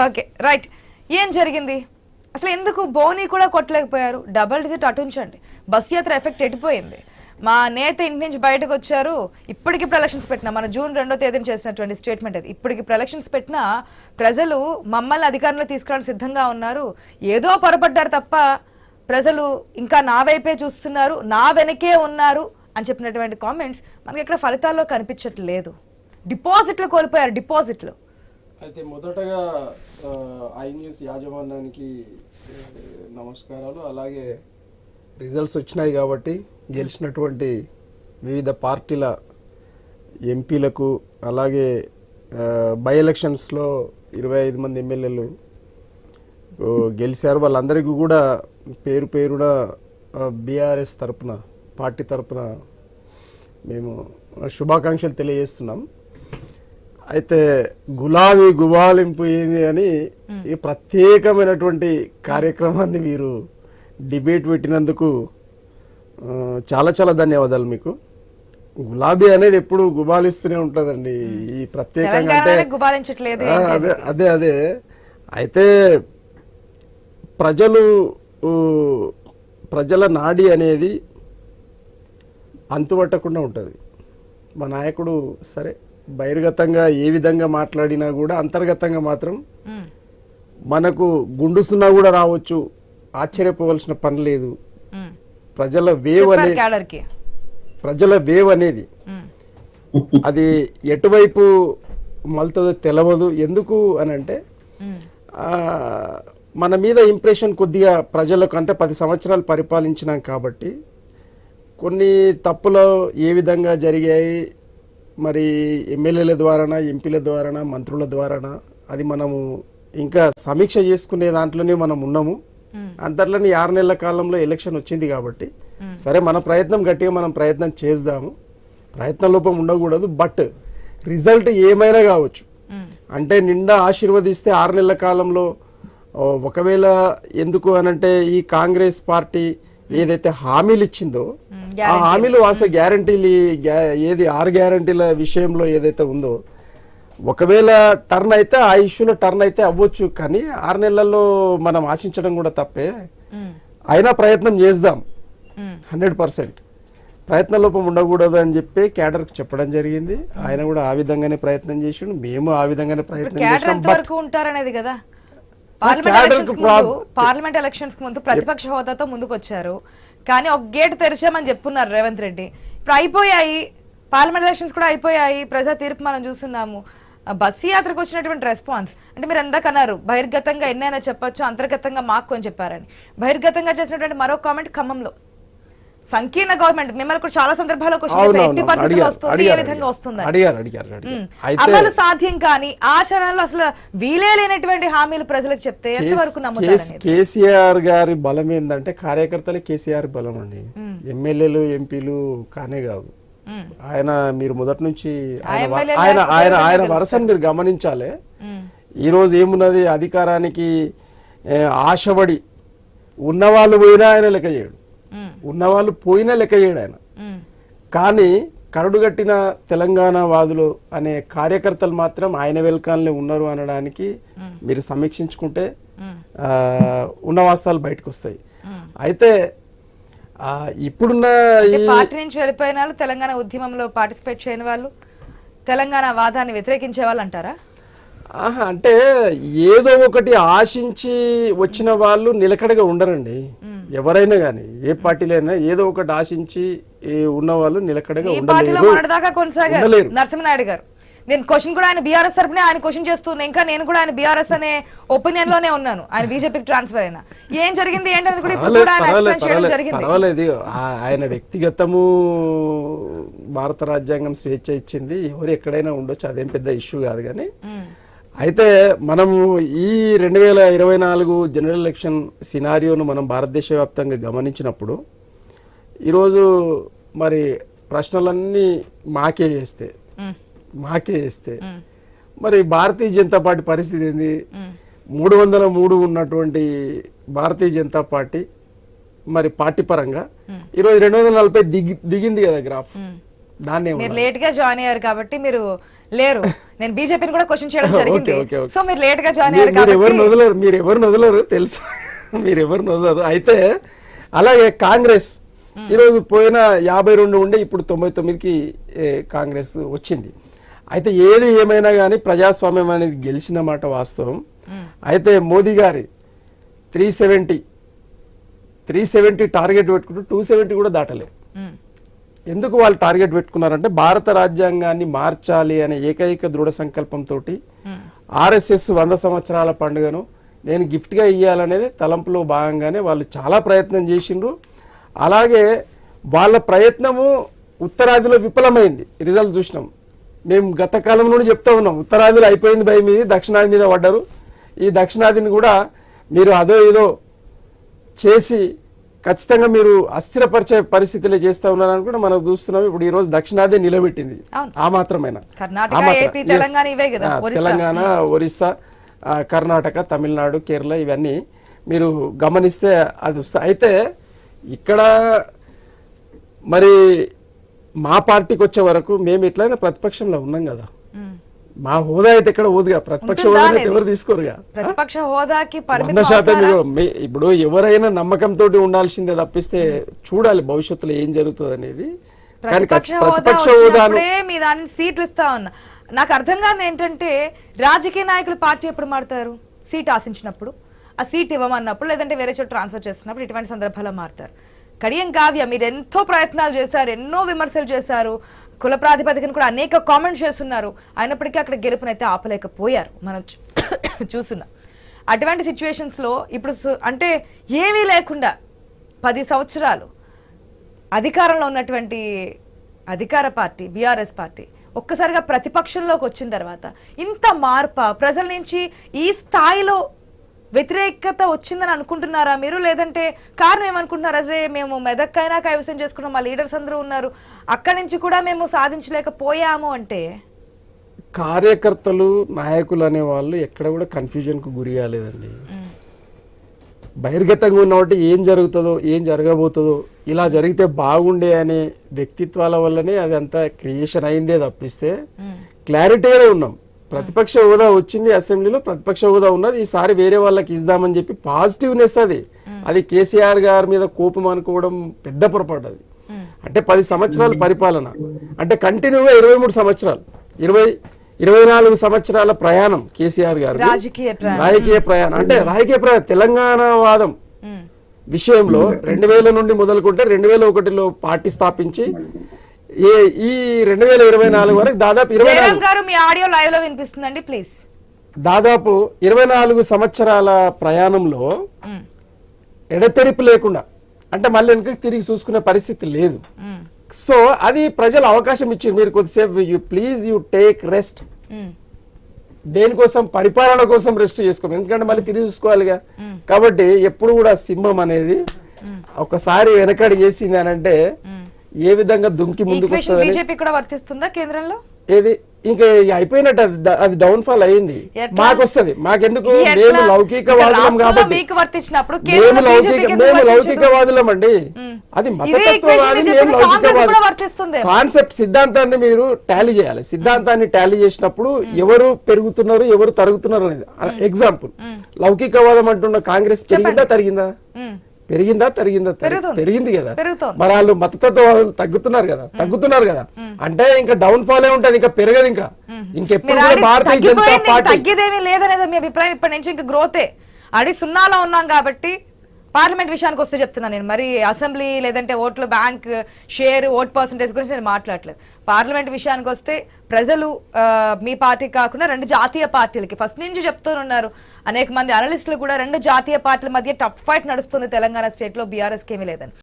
Okay right. ఏం జరిగింది అసలు? ఎందుకు బోని కూడా కొట్టలేకపోయారు? డబుల్ డిజిట్ అటుంచండి, బస్ యాత్ర ఎఫెక్ట్ ఎట్టిపోయింది. మా నేత ఇంటి నుంచి బయటకు వచ్చారు. ఇప్పటికి ఎలక్షన్స్ పెట్టినా, మన జూన్ 2వ తేదీన చేసినటువంటి స్టేట్మెంట్ అది. ఇప్పటికి ఎలక్షన్స్ పెట్టినా ప్రజలు మమ్మల్ని అధికారంలో తీసుకురావడానికి సిద్ధంగా ఉన్నారు. ఏదో పొరపడ్డారు తప్ప ప్రజలు ఇంకా నా వైపే చూస్తున్నారు, నా వెనకే ఉన్నారు అని చెప్పినటువంటి కామెంట్స్ మనకి ఎక్కడ ఫలితాల్లో కనిపించట్లేదు. డిపాజిట్లు కోల్పోయారు, డిపాజిట్లు. అయితే మొదటగా ఐ న్యూస్ యాజమాన్యానికి నమస్కారాలు. అలాగే రిజల్ట్స్ వచ్చినాయి కాబట్టి గెలిచినటువంటి వివిధ పార్టీల ఎంపీలకు, అలాగే బై ఎలక్షన్స్లో 25 మంది ఎమ్మెల్యేలు గెలిచారు. వాళ్ళందరికీ కూడా పేరు పేరున బీఆర్ఎస్ తరపున, పార్టీ తరపున మేము శుభాకాంక్షలు తెలియజేస్తున్నాం. అయితే గులాబీ గుబాలింపు ఏంది అని ఈ ప్రత్యేకమైనటువంటి కార్యక్రమాన్ని మీరు డిబేట్ పెట్టినందుకు చాలా చాలా ధన్యవాదాలు మీకు. గులాబీ అనేది ఎప్పుడు గుబాలిస్తూనే ఉంటుందండి. ఈ ప్రత్యేకంగా అంటే అదే అదే అయితే ప్రజల నాడి అనేది అంతుపట్టకుండా ఉంటుంది. మా నాయకుడు సరే బహిర్గతంగా ఏ విధంగా మాట్లాడినా కూడా అంతర్గతంగా మాత్రం మనకు గుండుసున్నా కూడా రావచ్చు, ఆశ్చర్యపోవాల్సిన పని లేదు. ప్రజల వేవ్ అనేది అది ఎటువైపు మలుతుందో తెలవదు. ఎందుకు అని అంటే మన మీద ఇంప్రెషన్ కొద్దిగా ప్రజలకు, అంటే 10 సంవత్సరాలు పరిపాలించినాం కాబట్టి కొన్ని తప్పులు ఏ విధంగా జరిగాయి, మరి ఎమ్మెల్యేల ద్వారానా, ఎంపీల ద్వారానా, మంత్రుల ద్వారానా, అది మనము ఇంకా సమీక్ష చేసుకునే దాంట్లోనే మనం ఉన్నాము. అంతట్లోనే 6 నెలల కాలంలో ఎలక్షన్ వచ్చింది కాబట్టి సరే మన ప్రయత్నం గట్టిగా మనం ప్రయత్నం చేద్దాము. ప్రయత్న లోపం ఉండకూడదు. బట్ రిజల్ట్ ఏమైనా కావచ్చు. అంటే నిండా ఆశీర్వదిస్తే 6 నెలల కాలంలో ఒకవేళ ఎందుకు అనంటే ఈ కాంగ్రెస్ పార్టీ ఏదైతే హామీలు ఇచ్చిందో ఆ హామీలు వాస్తవ గ్యారంటీలు ఏది 6 గ్యారంటీల విషయంలో ఏదైతే ఉందో ఒకవేళ టర్న్ అయితే ఆ ఇష్యూలో టర్న్ అయితే అవ్వచ్చు. కానీ 6 నెలల్లో మనం ఆశించడం కూడా తప్పే. అయినా ప్రయత్నం చేద్దాం. 100% ప్రయత్న లోపం ఉండకూడదు అని చెప్పి క్యాడర్కి చెప్పడం జరిగింది. ఆయన కూడా ఆ విధంగానే ప్రయత్నం చేసిండు, మేము ఆ విధంగానే ప్రయత్నం చేసాం. పార్లమెంట్ ఎలక్షన్స్ ముందు ప్రతిపక్ష హోదాతో ముందుకు వచ్చారు, కానీ ఒక గేట్ తెరిచామని చెప్పున్నారు రేవంత్ రెడ్డి. ఇప్పుడు అయిపోయాయి, పార్లమెంట్ ఎలక్షన్స్ కూడా అయిపోయాయి, ప్రజా తీర్పు మనం చూస్తున్నాము. బస్సు యాత్రకు వచ్చినటువంటి రెస్పాన్స్ అంటే మీరు ఎందాకన్నారు బహిర్గతంగా ఎన్నైనా చెప్పొచ్చు, అంతర్గతంగా మాకు అని చెప్పారని. బహిర్గతంగా చేసినటువంటి మరో కామెంట్ ఖమ్మంలో సంకీర్ణ గవర్నమెంట్ మిమ్మల్ని కూడా చాలా సందర్భాల్లో అమలు సాధ్యం కానీ ఆచరణలో అసలు వీలే లేనటువంటి హామీలు ప్రజలకు చెప్తే ఎంతవరకు నమ్ముతారు? కేసీఆర్ గారి బలం ఏంటంటే కార్యకర్తలే కేసీఆర్ బలం అండి. ఎమ్మెల్యేలు ఎంపీలు కానే కాదు. ఆయన మీరు మొదటి నుంచి ఆయన వరసను మీరు గమనించాలి. ఈరోజు ఏమున్నది, అధికారానికి ఆశపడి ఉన్నవాళ్ళు పోయినా ఆయన లెక్క చేయడు, ఉన్నవాళ్ళు పోయినా లెక్క చేయడు ఆయన. కానీ కరడుగట్టిన తెలంగాణ వాదులు అనే కార్యకర్తలు మాత్రం ఆయన వెల్కాన్లే ఉన్నారు అనడానికి మీరు సమీక్షించుకుంటే ఉన్న వాస్తవాలు బయటకు వస్తాయి. అయితే ఇప్పుడున్న పార్టీ నుంచి వెళ్ళిపోయిన వాళ్ళు, తెలంగాణ ఉద్యమంలో పార్టిసిపేట్ చేయని వాళ్ళు, తెలంగాణ వాదాన్ని వ్యతిరేకించే వాళ్ళు అంటారా? అంటే ఏదో ఒకటి ఆశించి వచ్చిన వాళ్ళు నిలకడగా ఉండరండి. ఎవరైనా కానీ ఏ పార్టీలో అయినా ఏదో ఒకటి ఆశించి ఉన్న వాళ్ళు నిలకడగా ఉండలేరు. నరసింహనాయుడు గారు, నేను క్వశ్చన్ కూడా ఆయన బీఆర్ఎస్ తరపునే ఆయన క్వశ్చన్ చేస్తున్నా, ఇంకా నేను కూడా ఆయన బీఆర్ఎస్ అనే ఒపీనియన్ లోనే ఉన్నాను. ఆయన బీజేపీకి ట్రాన్స్ఫర్ అయినా ఏం జరిగింది ఏంటనేది కూడా ఇప్పుడు కూడా పర్వాలేదు. ఆయన వ్యక్తిగతము భారత రాజ్యాంగం స్వేచ్ఛ ఇచ్చింది, ఎవరు ఎక్కడైనా ఉండొచ్చు, అదేం పెద్ద ఇష్యూ కాదు. కానీ అయితే మనము ఈ 2024 జనరల్ ఎలక్షన్ సినారియోను మనం భారతదేశ వ్యాప్తంగా గమనించినప్పుడు ఈరోజు మరి ప్రశ్నలన్నీ మాకే చేస్తే మరి భారతీయ జనతా పార్టీ పరిస్థితి ఏంది? 303 ఉన్నటువంటి భారతీయ జనతా పార్టీ మరి పార్టీ పరంగా ఈరోజు 240 దిగింది కదా గ్రాఫ్. దాన్ని లేట్ గా జాయిన్ అయ్యారు కాబట్టి మీరు లేరు. నేను బీజేపీని కూడా క్వశ్చన్ చేయడం జరిగింది. Okay, okay. సో మీరు లేట్ గా జాయిన్ అయ్యారు మీరు ఎవరిని కాబట్టి వదలరు, మీరు ఎవరిని వదలరు తెలుసు. మీరు ఎవరిని వదలరు. అయితే అలాగే కాంగ్రెస్ ఈరోజు పోయిన 52 ఉండే ఇప్పుడు 99కి కాంగ్రెస్ వచ్చింది. అయితే ఏది ఏమైనా కానీ ప్రజాస్వామ్యం అనేది గెలిచిన మాట వాస్తవం. అయితే మోదీ గారి 370 టార్గెట్ పెట్టుకుంటూ 270 కూడా దాటలేదు. ఎందుకు వాళ్ళు టార్గెట్ పెట్టుకున్నారంటే భారత రాజ్యాంగాన్ని మార్చాలి అనే ఏకైక దృఢ సంకల్పంతో ఆర్ఎస్ఎస్ 100 సంవత్సరాల పండుగను నేను గిఫ్ట్గా ఇవ్వాలనేది తలంపులో భాగంగానే వాళ్ళు చాలా ప్రయత్నం చేసిండ్రు. అలాగే వాళ్ళ ప్రయత్నము ఉత్తరాదిలో విఫలమైంది. రిజల్ట్ చూసినాం. మేము గత కాలం నుండి చెప్తా ఉన్నాం, ఉత్తరాదిలో అయిపోయింది భయ మీద, దక్షిణాది మీద పడ్డారు. ఈ దక్షిణాదిని కూడా మీరు అదో ఏదో చేసి ఖచ్చితంగా మీరు అస్థిరపరిచే పరిస్థితులే చేస్తా ఉన్నారని కూడా మనం చూస్తున్నాం. ఇప్పుడు ఈ రోజు దక్షిణాది నిలబెట్టింది. ఆ మాత్రమైనా తెలంగాణ, ఒరిస్సా, కర్ణాటక, తమిళనాడు, కేరళ ఇవన్నీ మీరు గమనిస్తే అది వస్తా. అయితే ఇక్కడ మరి మా పార్టీకి వచ్చే వరకు మేము ఎట్లయినా ప్రతిపక్షంలో ఉన్నాం కదా. మా హోదా అయితే ఎక్కడ హోదుగా, ప్రతిపక్ష హోదా అయితే ఎవరు తీసుకోరుగా. ప్రతిపక్ష హోదాకి 100% ఇప్పుడు ఎవరైనా నమ్మకంతో ఉండాల్సిందే తప్పిస్తే చూడాలి భవిష్యత్తులో ఏం జరుగుతుంది అనేది. కానీ ప్రతిపక్ష హోదాను మీ దాన్ని సీట్లు ఇస్తా ఉన్నా. నాకు అర్థం కాదు ఏంటంటే రాజకీయ నాయకులు పార్టీ ఎప్పుడు మారుతారు? సీట్ ఆశించినప్పుడు, ఆ సీట్ ఇవ్వమన్నప్పుడు, లేదంటే వేరే చోట ట్రాన్స్ఫర్ చేస్తున్నప్పుడు ఇటువంటి సందర్భాల్లో మారుతారు. కడియం కావ్య మీరు ఎంతో ప్రయత్నాలు చేశారు, ఎన్నో విమర్శలు చేశారు, కుల ప్రాతిపదికను కూడా అనేక కామెంట్స్ చేస్తున్నారు. అయినప్పటికీ అక్కడ గెలుపునైతే ఆపలేకపోయారు. మనం చూస్తున్నాం. అటువంటి సిచ్యువేషన్స్ లో ఇప్పుడు అంటే ఏమీ లేకుండా 10 సంవత్సరాలు అధికారంలో ఉన్నటువంటి అధికార పార్టీ బీఆర్ఎస్ పార్టీ ఒక్కసారిగా ప్రతిపక్షంలోకి వచ్చిన తర్వాత ఇంత మార్పు ప్రజల నుంచి ఈ స్థాయిలో వ్యతిరేకత వచ్చిందని అనుకుంటున్నారా మీరు? లేదంటే కారణం ఏమనుకుంటున్నారు? అసలే మేము మెదక్కైనా కైవసం చేసుకున్నాం, మా లీడర్స్ అందరూ ఉన్నారు, అక్కడి నుంచి కూడా మేము సాధించలేకపోయాము అంటే? కార్యకర్తలు, నాయకులు అనే వాళ్ళు ఎక్కడ కూడా కన్ఫ్యూజన్కు గురి కాలేదండి. బహిర్గతంగా ఉన్నవాటి ఏం జరుగుతుందో, ఏం జరగబోతుందో, ఇలా జరిగితే బాగుండే అనే వ్యక్తిత్వాల వల్లనే అదంతా క్రియేషన్ అయిందే తప్పిస్తే క్లారిటీగానే ఉన్నాం. ప్రతిపక్ష హోదా వచ్చింది, అసెంబ్లీలో ప్రతిపక్ష హోదా ఉన్నది, ఈసారి వేరే వాళ్ళకి ఇద్దామని చెప్పి పాజిటివ్నెస్ అది కేసీఆర్ గారి మీద కోపం అనుకోవడం పెద్ద పొరపాటు. అది అంటే 10 సంవత్సరాల పరిపాలన అంటే కంటిన్యూగా 23 సంవత్సరాలు 24 సంవత్సరాల ప్రయాణం కేసీఆర్ గారు రాజకీయ ప్రయాణం. అంటే రాజకీయ ప్రయాణం తెలంగాణ వాదం విషయంలో 2000 నుండి మొదలుకుంటే 2001లో పార్టీ స్థాపించి ఈ 2024 వరకు దాదాపు 24 సంవత్సరాల ప్రయాణంలో ఎడతెరిపి లేకుండా అంటే మళ్ళీ వెనక్కి తిరిగి చూసుకునే పరిస్థితి లేదు. సో అది ప్రజలు అవకాశం ఇచ్చారు. మీరు కొద్దిసేపు యూ టేక్ రెస్ట్. దేనికోసం? పరిపాలన కోసం రెస్ట్ చేసుకోండి, ఎందుకంటే మళ్ళీ తిరిగి చూసుకోవాలిగా. కాబట్టి ఎప్పుడు కూడా సింహం అనేది ఒకసారి వెనకడి చేసింది అని అంటే ఏ విధంగా దుంకి ముందుకు వస్తుంది. బీజేపీ కూడా వర్తిస్తుందా కేంద్రంలో? ఏది ఇంకా అయిపోయినట్టు అది డౌన్ ఫాల్ అయింది. మాకు వస్తుంది, మాకెందుకు? మేము లౌకికవాదులం కాబట్టి, మేము లౌకికవాదులం అండి. అది మతతత్వవాది, మేము లౌకికవాది. కాన్సెప్ట్ సిద్ధాంతాన్ని మీరు టాలీ చేయాలి. సిద్ధాంతాన్ని టాలీ చేసినప్పుడు ఎవరు పెరుగుతున్నారు, ఎవరు తరుగుతున్నారు అనేది. ఎగ్జాంపుల్, లౌకికవాదం అంటున్న కాంగ్రెస్ పెరిగిందా తరిగిందా? పెరిగింది కదా. మరి వాళ్ళు మతతత్వవాదులు తగ్గుతున్నారు కదా. అంటే ఇంకా డౌన్ ఫాల్ ఏ ఉంటది, ఇంకా పెరగదు. ఇంకా ఇంకెప్పుడు భారతీయ జనతా పార్టీ తగ్గేదేమీ లేదనేది మీ అభిప్రాయం? ఇప్పటి నుంచి ఇంకా గ్రోతే అడి సున్నాలో ఉన్నాం కాబట్టి. పార్లమెంట్ విషయానికి వస్తే చెప్తున్నా నేను, మరి అసెంబ్లీ లేదంటే ఓట్లు బ్యాంక్ షేర్ ఓట్ పర్సంటేజ్ గురించి నేను మాట్లాడలేదు. పార్లమెంట్ విషయానికి వస్తే ప్రజలు మీ పార్టీ కాకుండా 2 జాతీయ పార్టీలకి ఫస్ట్ నుంచి చెప్తూనున్నారు. అనేక మంది అనలిస్టులు కూడా 2 జాతీయ పార్టీల మధ్య టఫ్ ఫైట్ నడుస్తుంది తెలంగాణ స్టేట్ లో, బీఆర్ఎస్ కి ఏమీ లేదని.